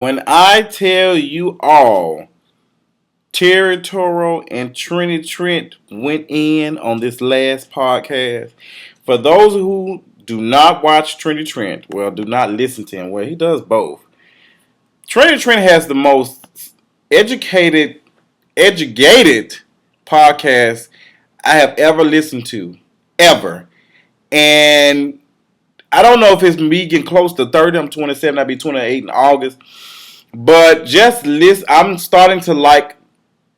When I tell you all, Territorial and Trini Trent went in on this last podcast. For those who do not watch Trini Trent, well, do not listen to him. Well, he does both. Trini Trent has the most educated, educated podcast I have ever listened to, ever. And I don't know if it's me getting close to 30. I'm 27. I'll be 28 in August. But just listen. I'm starting to like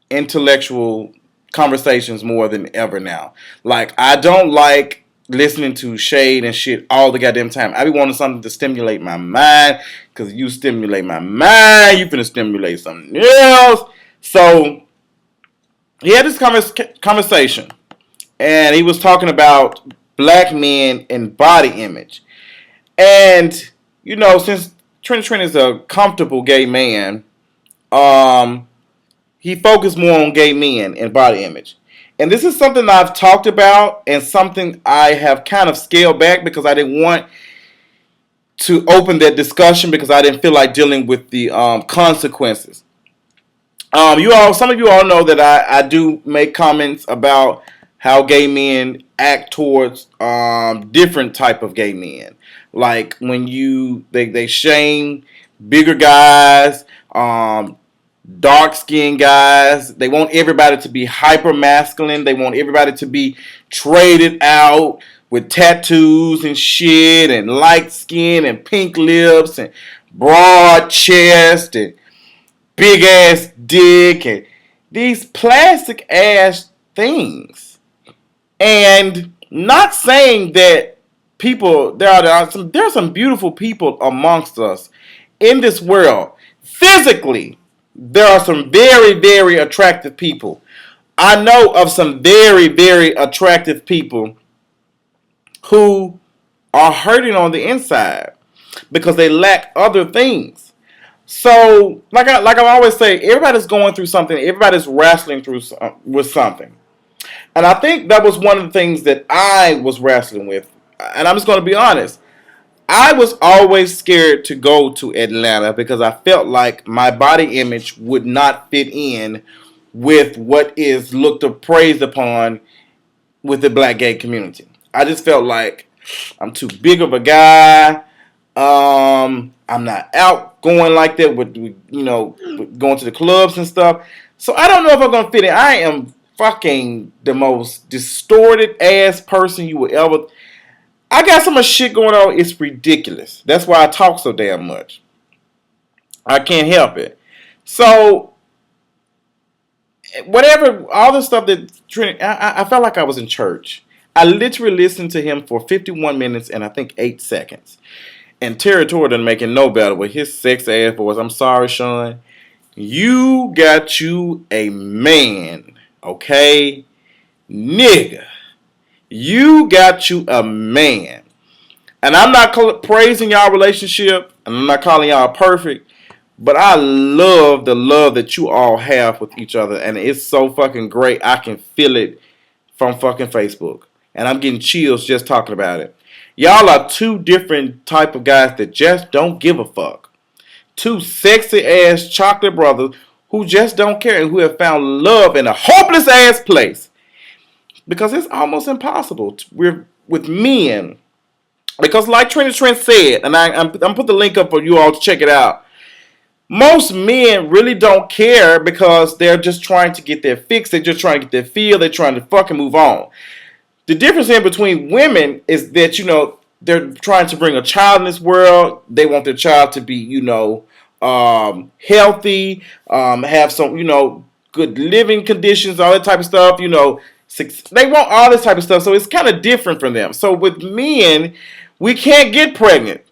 intellectual conversations more than ever now. Like, I don't like listening to shade and shit all the goddamn time. I be wanting something to stimulate my mind. Because you stimulate my mind, you finna stimulate something else. So, he had this conversation. And he was talking about black men and body image. And, since Trent is a comfortable gay man, um, he focused more on gay men and body image. And this is something I've talked about and something I have kind of scaled back because I didn't want to open that discussion because I didn't feel like dealing with the consequences. Some of you all know that I do make comments about how gay men act towards different type of gay men. Like when they shame bigger guys, dark skinned guys. They want everybody to be hyper masculine. They want everybody to be traded out with tattoos and shit and light skin and pink lips and broad chest and big ass dick and these plastic ass things. And not saying that there are some beautiful people amongst us in this world. Physically, there are some very, very attractive people. I know of some very, very attractive people who are hurting on the inside because they lack other things. So, like I always say, everybody's going through something. Everybody's wrestling through with something, and I think that was one of the things that I was wrestling with. And I'm just going to be honest. I was always scared to go to Atlanta because I felt like my body image would not fit in with what is looked or praised upon with the black gay community. I just felt like I'm too big of a guy. I'm not outgoing like that with going to the clubs and stuff. So I don't know if I'm gonna fit in. I am fucking the most distorted ass person you would ever. I got so much shit going on. It's ridiculous. That's why I talk so damn much. I can't help it. So whatever, all the stuff that Trini, I felt like I was in church. I literally listened to him for 51 minutes and I think 8 seconds. And Territory didn't make it no better with his sex ass voice. I'm sorry, Sean. You got you a man, okay? Nigga. You got you a man. And I'm not praising y'all relationship, and I'm not calling y'all perfect, but I love the love that you all have with each other, and it's so fucking great. I can feel it from fucking Facebook, and I'm getting chills just talking about it. Y'all are two different type of guys that just don't give a fuck. Two sexy ass chocolate brothers who just don't care and who have found love in a hopeless ass place. Because it's almost impossible with men. Because like Trent said, and I'm put the link up for you all to check it out. Most men really don't care because they're just trying to get their fix. They're just trying to get their feel. They're trying to fucking move on. The difference in between women is that, they're trying to bring a child in this world. They want their child to be, healthy, have some, good living conditions, all that type of stuff, They want all this type of stuff. So it's kind of different from them. So with men, we can't get pregnant.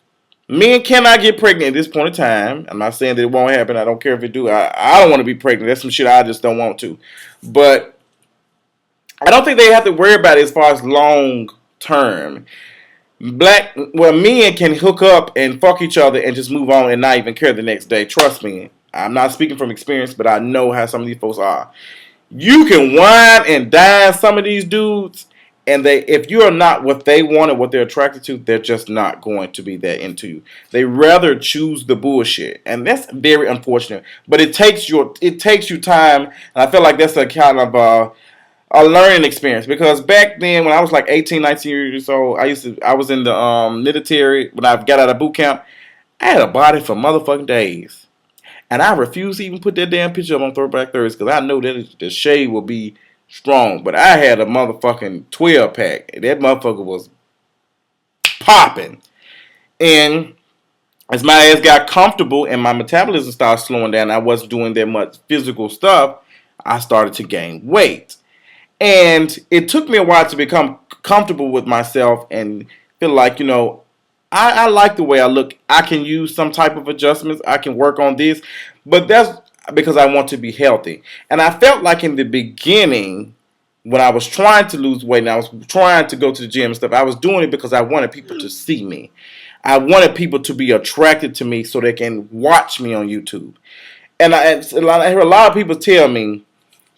Men cannot get pregnant at this point in time. I'm not saying that it won't happen. I don't care if it do. I don't want to be pregnant. That's some shit I just don't want to. But I don't think they have to worry about it as far as long term. Men can hook up and fuck each other and just move on and not even care the next day. Trust me. I'm not speaking from experience, but I know how some of these folks are. You can whine and dine some of these dudes And if you are not what they want or what they're attracted to, they're just not going to be that into you. They rather choose the bullshit, and that's very unfortunate. But it takes you time, and I feel like that's a kind of a learning experience, because back then when I was like 18, 19 years old, I was in the military. When I got out of boot camp, I had a body for motherfucking days. And I refuse to even put that damn picture up on Throwback Thursdays because I know that the shade will be strong. But I had a motherfucking 12 pack. That motherfucker was popping. And as my ass got comfortable and my metabolism started slowing down, I wasn't doing that much physical stuff, I started to gain weight. And it took me a while to become comfortable with myself and feel like, I like the way I look. I can use some type of adjustments. I can work on this. But that's because I want to be healthy. And I felt like in the beginning, when I was trying to lose weight and I was trying to go to the gym and stuff, I was doing it because I wanted people to see me. I wanted people to be attracted to me so they can watch me on YouTube. And I hear a lot of people tell me,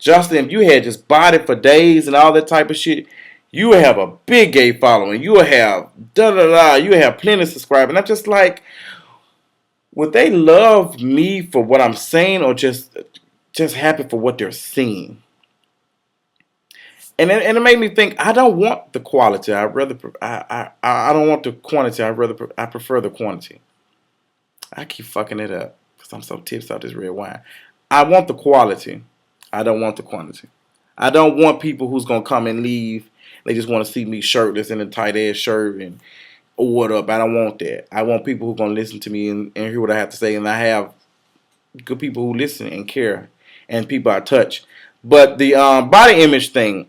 Justin, if you had just body for days and all that type of shit, you will have a big gay following. You will have da-da-da. You will have plenty of subscribers. And I'm just like, would they love me for what I'm saying or just happy for what they're seeing? And it made me think, I don't want the quality. I don't want the quantity. I prefer the quantity. I keep fucking it up because I'm so tipsy off this red wine. I want the quality. I don't want the quantity. I don't want people who's going to come and leave. They just want to see me shirtless in a tight ass shirt and what up. I don't want that. I want people who are going to listen to me and hear what I have to say. And I have good people who listen and care and people I touch. But the body image thing,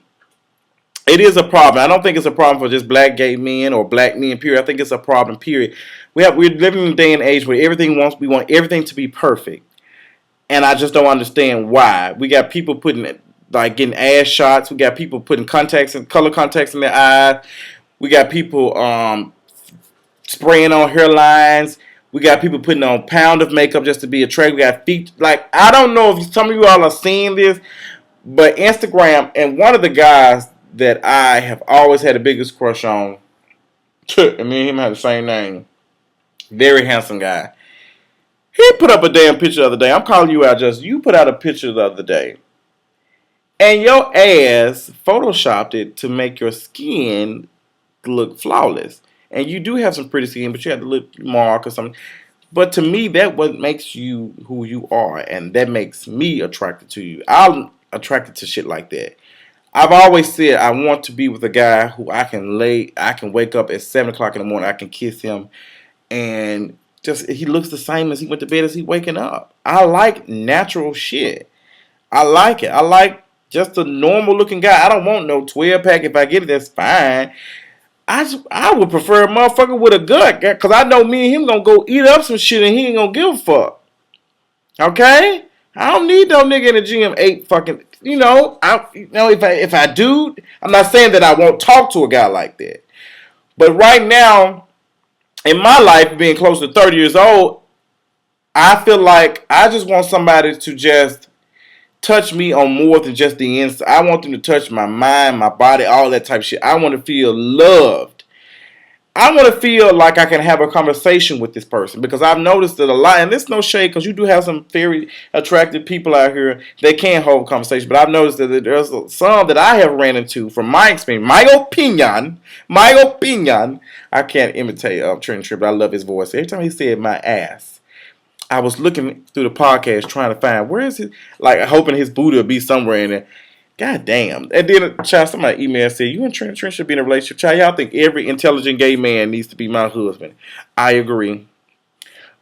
it is a problem. I don't think it's a problem for just black gay men or black men, period. I think it's a problem, period. We're living in a day and age where we want everything to be perfect. And I just don't understand why. We got people getting ass shots. We got people putting color contacts in their eyes. We got people spraying on hairlines. We got people putting on a pound of makeup just to be attractive. We got feet. Like, I don't know if some of you all are seeing this, but Instagram, and one of the guys that I have always had the biggest crush on, and me and him have the same name, very handsome guy. He put up a damn picture the other day. I'm calling you out, Justin. You put out a picture the other day. And your ass photoshopped it to make your skin look flawless. And you do have some pretty skin, but you have the lip mark or something. But to me, that what makes you who you are. And that makes me attracted to you. I'm attracted to shit like that. I've always said I want to be with a guy who I can wake up at 7 o'clock in the morning. I can kiss him. And he looks the same as he went to bed as he waking up. I like natural shit. I like it. I like just a normal looking guy. I don't want no 12 pack. If I get it, that's fine. I would prefer a motherfucker with a gut, because I know me and him gonna go eat up some shit and he ain't gonna give a fuck. Okay? I don't need no nigga in the gym if I do, I'm not saying that I won't talk to a guy like that. But right now, in my life, being close to 30 years old, I feel like I just want somebody to just touch me on more than just the inside. I want them to touch my mind, my body, all that type of shit. I want to feel loved. I want to feel like I can have a conversation with this person, because I've noticed that a lot, and there's no shade, because you do have some very attractive people out here that can hold a conversation, but I've noticed that there's some that I have ran into from my experience, my opinion, I can't imitate Trent, but I love his voice. Every time he said my ass, I was looking through the podcast trying to find, where is it, like hoping his booty would be somewhere in there. God damn. And then, child, somebody emailed and said, you and Trent should be in a relationship. Child, y'all think every intelligent gay man needs to be my husband. I agree.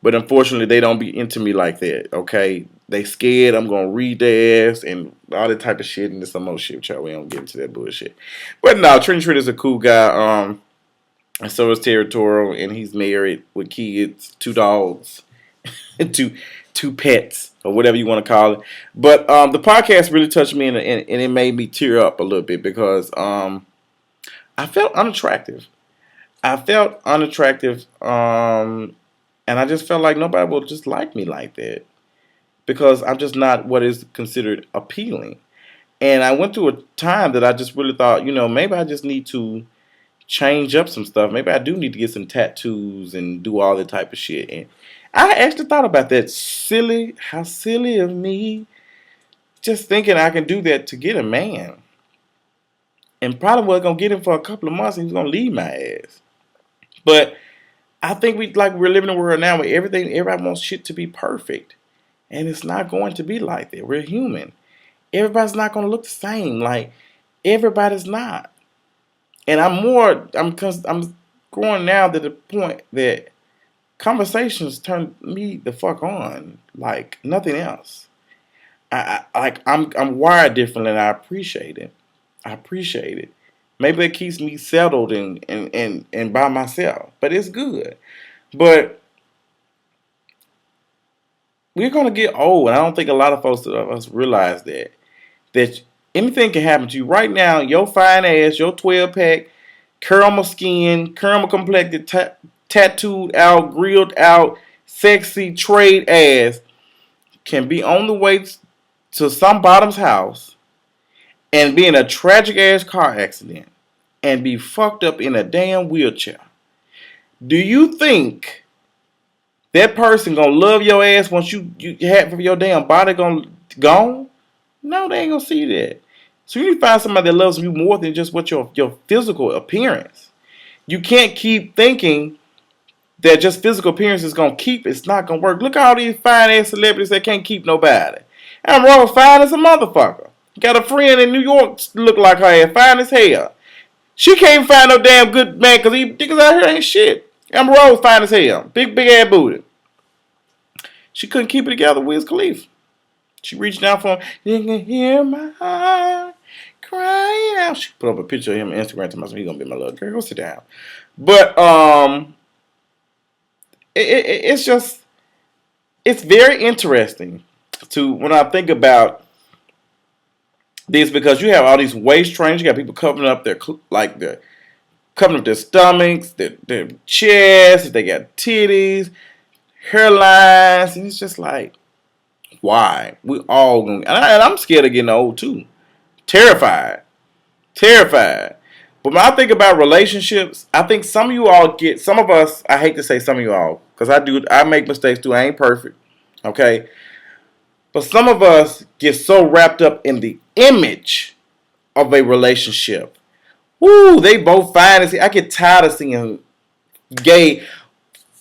But unfortunately, they don't be into me like that, okay? They scared I'm going to read their ass and all that type of shit and some more shit, child. We don't get into that bullshit. But no, Trent is a cool guy. And so is Territorial, and he's married with kids, 2 dogs, two pets, or whatever you want to call it. But the podcast really touched me, and it made me tear up a little bit, because I felt unattractive. And I just felt like nobody will just like me like that, because I'm just not what is considered appealing. And I went through a time that I just really thought, maybe I just need to change up some stuff. Maybe I do need to get some tattoos and do all that type of shit. And I actually thought about that. How silly of me. Just thinking I can do that to get a man. And probably wasn't going to get him for a couple of months and he's going to leave my ass. But I think we're living in a world now where everybody wants shit to be perfect. And it's not going to be like that. We're human. Everybody's not going to look the same. Like, everybody's not. And I'm growing now to the point that conversations turn me the fuck on like nothing else. I'm wired differently and I appreciate it. Maybe it keeps me settled and by myself. But it's good. But we're gonna get old, and I don't think a lot of us realize that anything can happen to you right now. Your fine ass, your 12-pack, caramel skin, caramel complected, tattooed out, grilled out, sexy trade ass can be on the way to some bottom's house and be in a tragic ass car accident and be fucked up in a damn wheelchair. Do you think that person gonna love your ass once you have your damn body gone? No, they ain't gonna see that. So you need to find somebody that loves you more than just what your physical appearance. You can't keep thinking that just physical appearance is gonna keep. It's not gonna work. Look at all these fine ass celebrities that can't keep nobody. I'm wrong, fine as a motherfucker. Got a friend in New York look like her ass, fine as hell. She can't find no damn good man because these niggas out here ain't shit. I'm Rose fine as hell. Big ass booty. She couldn't keep it together with Wiz Khalifa. She reached down for him. You can hear my heart crying out. She put up a picture of him on Instagram to myself. He's gonna be my little girl. Go sit down. But it's very interesting to when I think about this because you have all these waist trainers. You got people covering up covering up their stomachs, their chests. They got titties, hairlines, and it's just like, why? We all gonna, and I'm scared of getting old too. Terrified. But when I think about relationships, I think some of us, I hate to say some of you all, because I make mistakes too. I ain't perfect. Okay? But some of us get so wrapped up in the image of a relationship. Woo, they both fine. I get tired of seeing gay,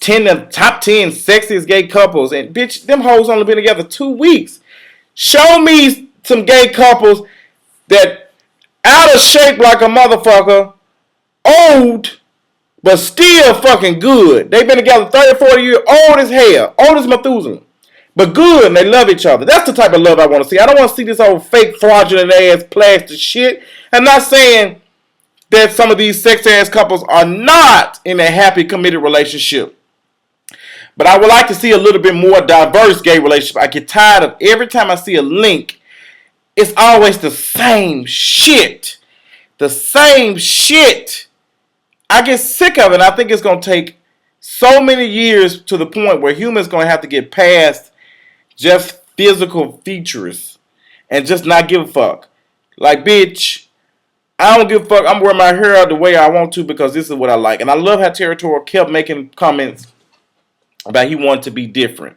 top 10 sexiest gay couples. And bitch, them hoes only been together 2 weeks. Show me some gay couples that out of shape like a motherfucker, old, but still fucking good. They've been together 30, 40 years, old as hell, old as Methuselah. But good, and they love each other. That's the type of love I want to see. I don't want to see this old fake, fraudulent ass plastic shit. I'm not saying that some of these sex ass couples are not in a happy, committed relationship. But I would like to see a little bit more diverse gay relationship. I get tired of every time I see a link, it's always the same shit. The same shit. I get sick of it. I think it's going to take so many years to the point where humans going to have to get past just physical features and just not give a fuck. Like, bitch, I don't give a fuck. I'm wearing my hair out the way I want to because this is what I like. And I love how Territorial kept making comments about he wanted to be different.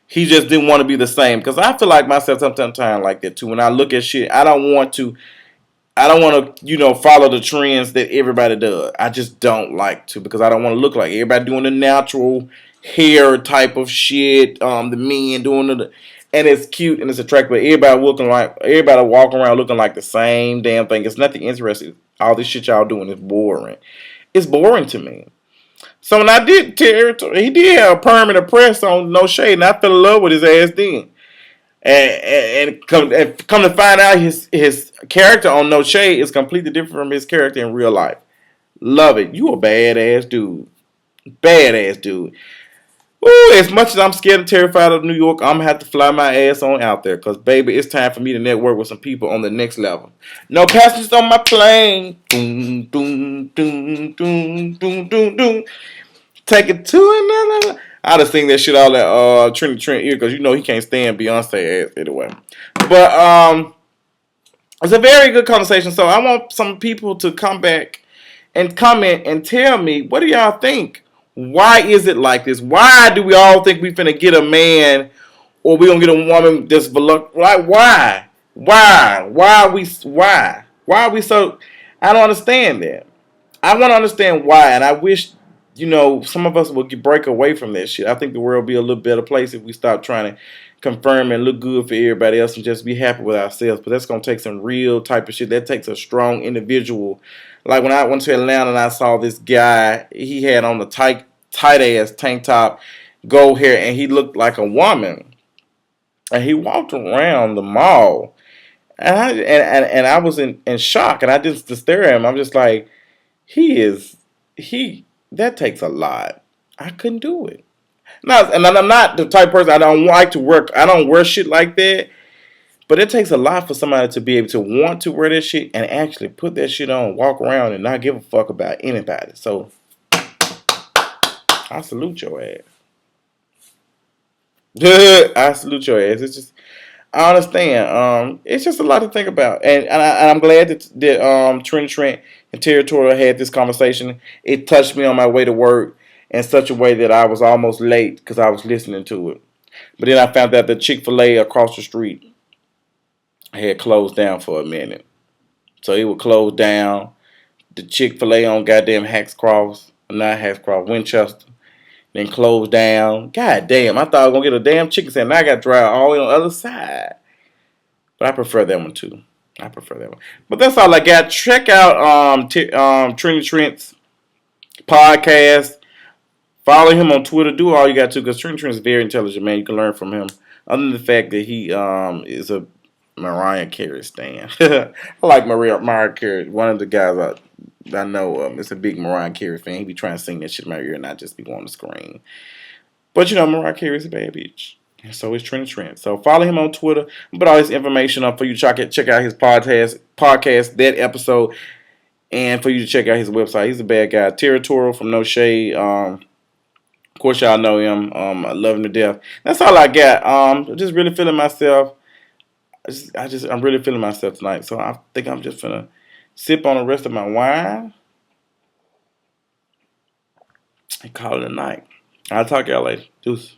He just didn't want to be the same. Because I feel like myself sometimes like that too. When I look at shit, I don't want to, follow the trends that everybody does. I just don't like to because I don't want to look like everybody doing the natural hair type of shit. The men doing and it's cute and it's attractive. But everybody walking around looking like the same damn thing. It's nothing interesting. All this shit y'all doing is boring. It's boring to me. So when I did Territory, he did have a permanent press on No Shade, and I fell in love with his ass then. And come to find out, his character on No Shade is completely different from his character in real life. Love it. You a badass dude. Badass dude. Ooh, as much as I'm scared and terrified of New York, I'm going to have to fly my ass on out there. Because, baby, it's time for me to network with some people on the next level. No passengers on my plane. Boom, boom, boom, boom, boom, boom, boom. Take it to another. I just sing that shit all that Trini Trent ear because he can't stand Beyonce ass anyway. But It's a very good conversation. So I want some people to come back and comment and tell me, what do y'all think? Why is it like this? Why do we all think we finna get a man or we gonna get a woman that's like why? Why? Why are we why? Why are we so I don't understand that. I want to understand why, and I wish, some of us would break away from that shit. I think the world would be a little better place if we stop trying to confirm and look good for everybody else and just be happy with ourselves. But that's gonna take some real type of shit. That takes a strong individual. Like when I went to Atlanta and I saw this guy, he had on the tight ass tank top, gold hair, and he looked like a woman. And he walked around the mall, and I was in shock, and I just to stare at him. I'm just like, he is he that takes a lot. I couldn't do it. No, and I'm not the type of person I don't like to work. I don't wear shit like that. But it takes a lot for somebody to be able to want to wear that shit and actually put that shit on, walk around, and not give a fuck about anybody. So I salute your ass. I salute your ass. It's just I understand. It's just a lot to think about, and I'm glad that Trent and Territorial had this conversation. It touched me on my way to work in such a way that I was almost late because I was listening to it. But then I found out the Chick-fil-A across the street had closed down for a minute, so it would close down. The Chick-fil-A on goddamn not Hacks Cross, Winchester, then closed down. God damn, I thought I was gonna get a damn chicken sandwich. Now I got to drive all the way on the other side. But I prefer that one too. I prefer that one. But that's all I got. Check out Trini Trent's podcast. Follow him on Twitter. Do all you got to because Trini Trent is a very intelligent man. You can learn from him. Other than the fact that he is a Mariah Carey stan. I like Mariah Carey. One of the guys I know is a big Mariah Carey fan. He be trying to sing that shit in my ear and not just be on the screen. But Mariah Carey's a bad bitch. And so is Trent. So follow him on Twitter. Put all this information up for you to check out his podcast, that episode, and for you to check out his website. He's a bad guy. Territorial from No Shade. Of course, y'all know him. I love him to death. That's all I got. Just really feeling myself. I'm really feeling myself tonight. So I think I'm just gonna sip on the rest of my wine and call it a night. I'll talk to y'all later. Deuce.